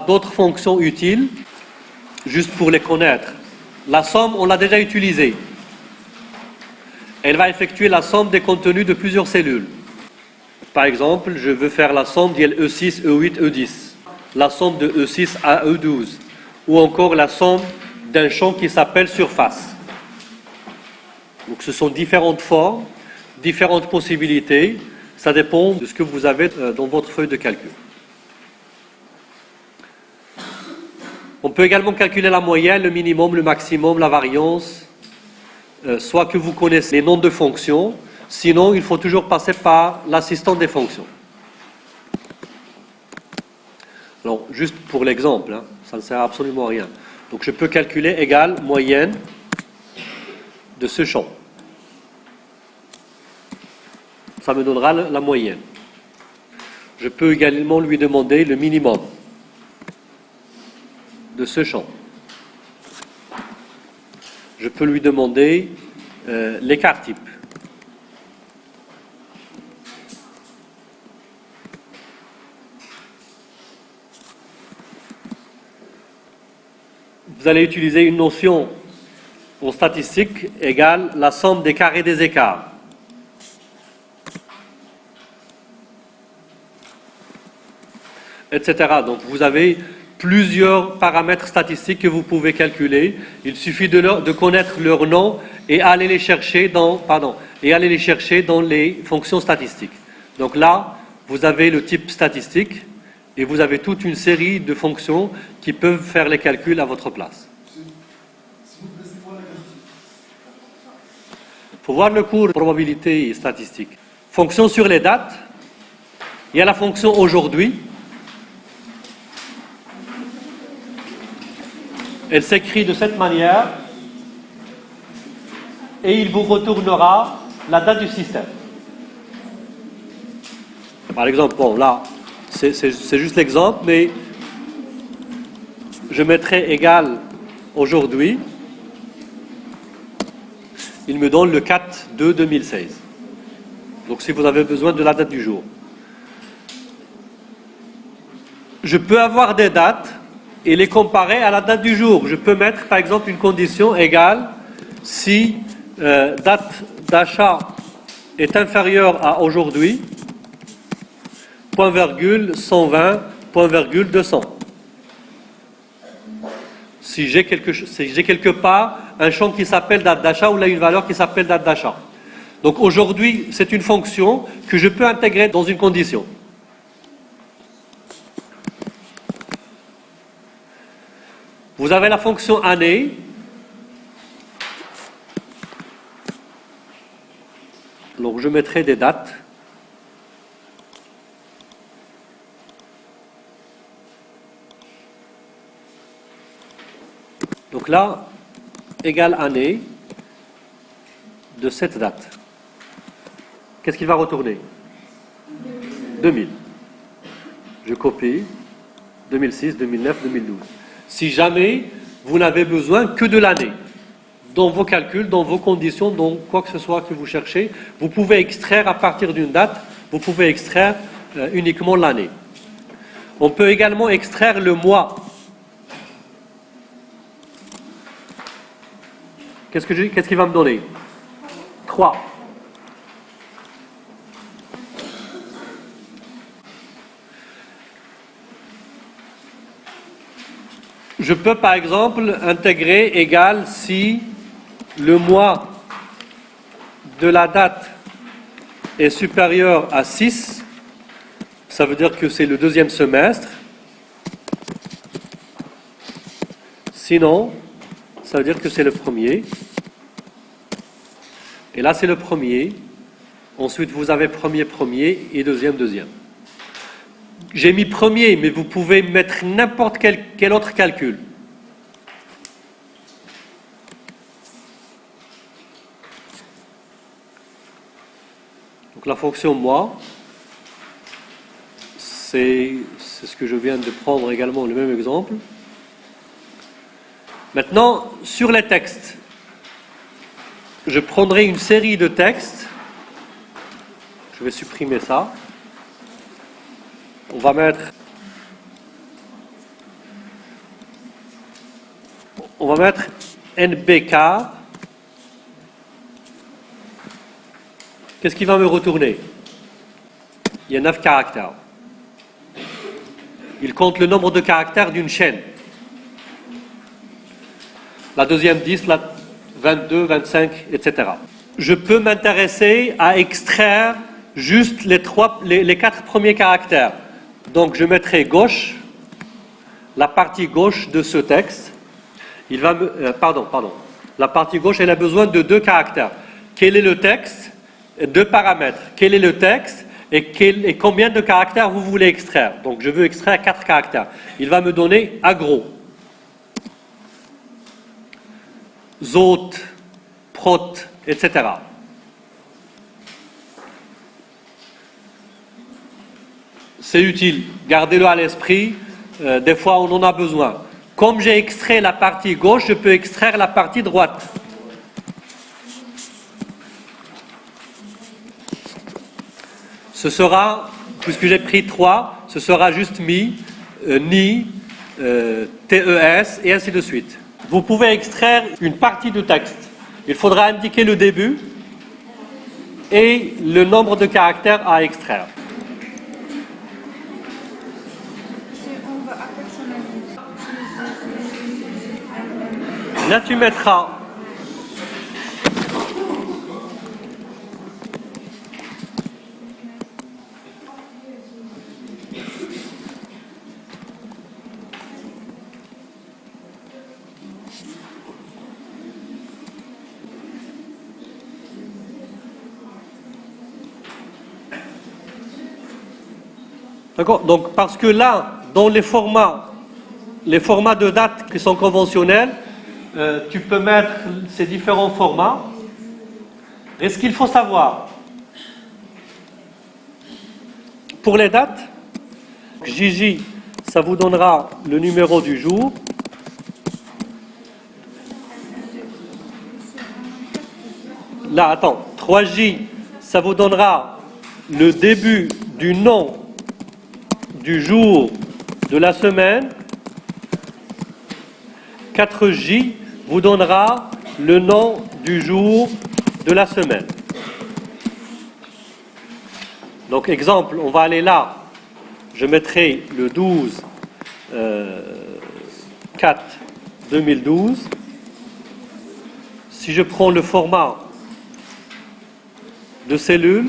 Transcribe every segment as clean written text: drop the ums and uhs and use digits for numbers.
d'autres fonctions utiles, juste pour les connaître. La somme, on l'a déjà utilisée. Elle va effectuer la somme des contenus de plusieurs cellules. Par exemple, je veux faire la somme d'E6, E8, E10, la somme de E6 à E12, ou encore la somme d'un champ qui s'appelle surface. Donc ce sont différentes formes, différentes possibilités, ça dépend de ce que vous avez dans votre feuille de calcul. On peut également calculer la moyenne, le minimum, le maximum, la variance, soit que vous connaissez les noms de fonctions, sinon il faut toujours passer par l'assistant des fonctions. Alors, juste pour l'exemple, hein, ça ne sert absolument à rien. Donc je peux calculer égale moyenne de ce champ. Ça me donnera la moyenne. Je peux également lui demander le minimum de ce champ. Je peux lui demander l'écart type. Vous allez utiliser une notion en statistique égale la somme des carrés des écarts. Etc. Donc vous avez plusieurs paramètres statistiques que vous pouvez calculer. Il suffit de connaître leur nom et aller les chercher dans les fonctions statistiques. Donc là, vous avez le type statistique et vous avez toute une série de fonctions qui peuvent faire les calculs à votre place. Il faut voir le cours de probabilité et statistique. Fonction sur les dates. Il y a la fonction aujourd'hui. Elle s'écrit de cette manière et il vous retournera la date du système. Par exemple, bon là, c'est juste l'exemple, mais je mettrai égal aujourd'hui. Il me donne le 4/2/2016. Donc si vous avez besoin de la date du jour. Je peux avoir des dates et les comparer à la date du jour. Je peux mettre par exemple une condition égale si date d'achat est inférieure à aujourd'hui, point virgule 120, point virgule 200. Si j'ai quelque part un champ qui s'appelle date d'achat ou là une valeur qui s'appelle date d'achat. Donc aujourd'hui, c'est une fonction que je peux intégrer dans une condition. Vous avez la fonction année. Donc je mettrai des dates. Donc là, égale année de cette date. Qu'est-ce qu'il va retourner? 2000. Je copie. 2006, 2009, 2012. Si jamais vous n'avez besoin que de l'année, dans vos calculs, dans vos conditions, dans quoi que ce soit que vous cherchez, vous pouvez extraire à partir d'une date, vous pouvez extraire uniquement l'année. On peut également extraire le mois. Qu'est-ce qu'il va me donner? 3. Je peux par exemple intégrer égal si le mois de la date est supérieur à 6, ça veut dire que c'est le deuxième semestre. Sinon, ça veut dire que c'est le premier. Et là, c'est le premier. Ensuite, vous avez premier et deuxième. J'ai mis premier, mais vous pouvez mettre n'importe quel autre calcul. Donc la fonction mois, c'est ce que je viens de prendre également, le même exemple. Maintenant, sur les textes, je prendrai une série de textes. Je vais supprimer ça. On va mettre on va mettre NBK. Qu'est-ce qu'il va me retourner? Il y a 9 caractères. Il compte le nombre de caractères d'une chaîne. La deuxième 10, la 22, 25, etc. Je peux m'intéresser à extraire juste les 4 premiers caractères. Donc je mettrai gauche, la partie gauche de ce texte. Il va me, pardon. La partie gauche, elle a besoin de 2 caractères. Quel est le texte? 2 paramètres. Quel est le texte et combien de caractères vous voulez extraire? Donc je veux extraire 4 caractères. Il va me donner agro, zot, prot, etc. C'est utile, gardez-le à l'esprit, des fois on en a besoin. Comme j'ai extrait la partie gauche, je peux extraire la partie droite. Ce sera, puisque j'ai pris 3, ce sera juste mi, ni, TES et ainsi de suite. Vous pouvez extraire une partie du texte. Il faudra indiquer le début et le nombre de caractères à extraire. Là, tu mettras d'accord. Donc, parce que là, dans les formats de date qui sont conventionnels, tu peux mettre ces différents formats. Et ce qu'il faut savoir, pour les dates, JJ, ça vous donnera le numéro du jour. Là, attends, 3J, ça vous donnera le début du nom du jour de la semaine. 4J vous donnera le nom du jour de la semaine. Donc, exemple, on va aller là. Je mettrai le 12 4 2012. Si je prends le format de cellule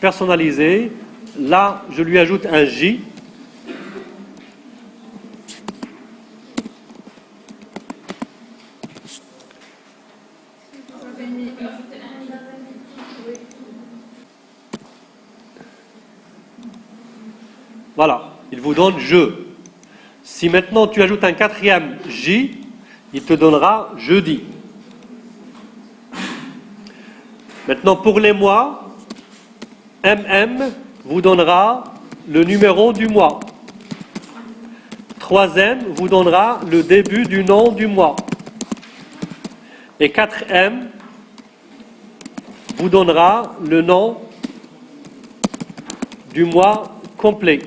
personnalisée, là, je lui ajoute un J. Voilà, il vous donne je. Si maintenant tu ajoutes un 4e J, il te donnera jeudi. Maintenant pour les mois, MM vous donnera le numéro du mois. 3M vous donnera le début du nom du mois. Et 4M vous donnera le nom du mois complet.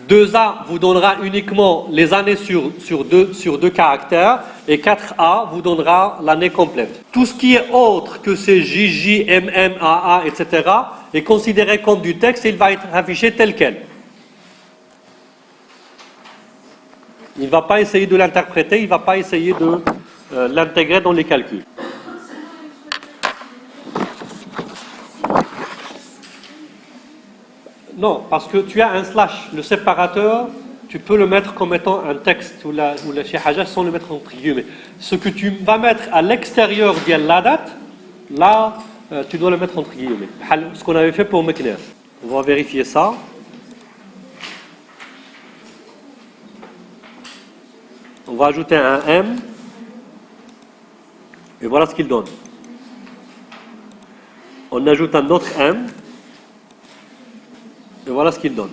2A vous donnera uniquement les années sur deux caractères et 4A vous donnera l'année complète. Tout ce qui est autre que ces JJ, MM, AA, etc. est considéré comme du texte et il va être affiché tel quel. Il ne va pas essayer de l'interpréter, il ne va pas essayer de l'intégrer dans les calculs. Non, parce que tu as un slash. Le séparateur, tu peux le mettre comme étant un texte ou la chihaja sans le mettre entre guillemets. Ce que tu vas mettre à l'extérieur de la date, là, tu dois le mettre entre guillemets. Ce qu'on avait fait pour Meknes. On va vérifier ça. On va ajouter un M. Et voilà ce qu'il donne. On ajoute un autre M. Et voilà ce qu'il donne.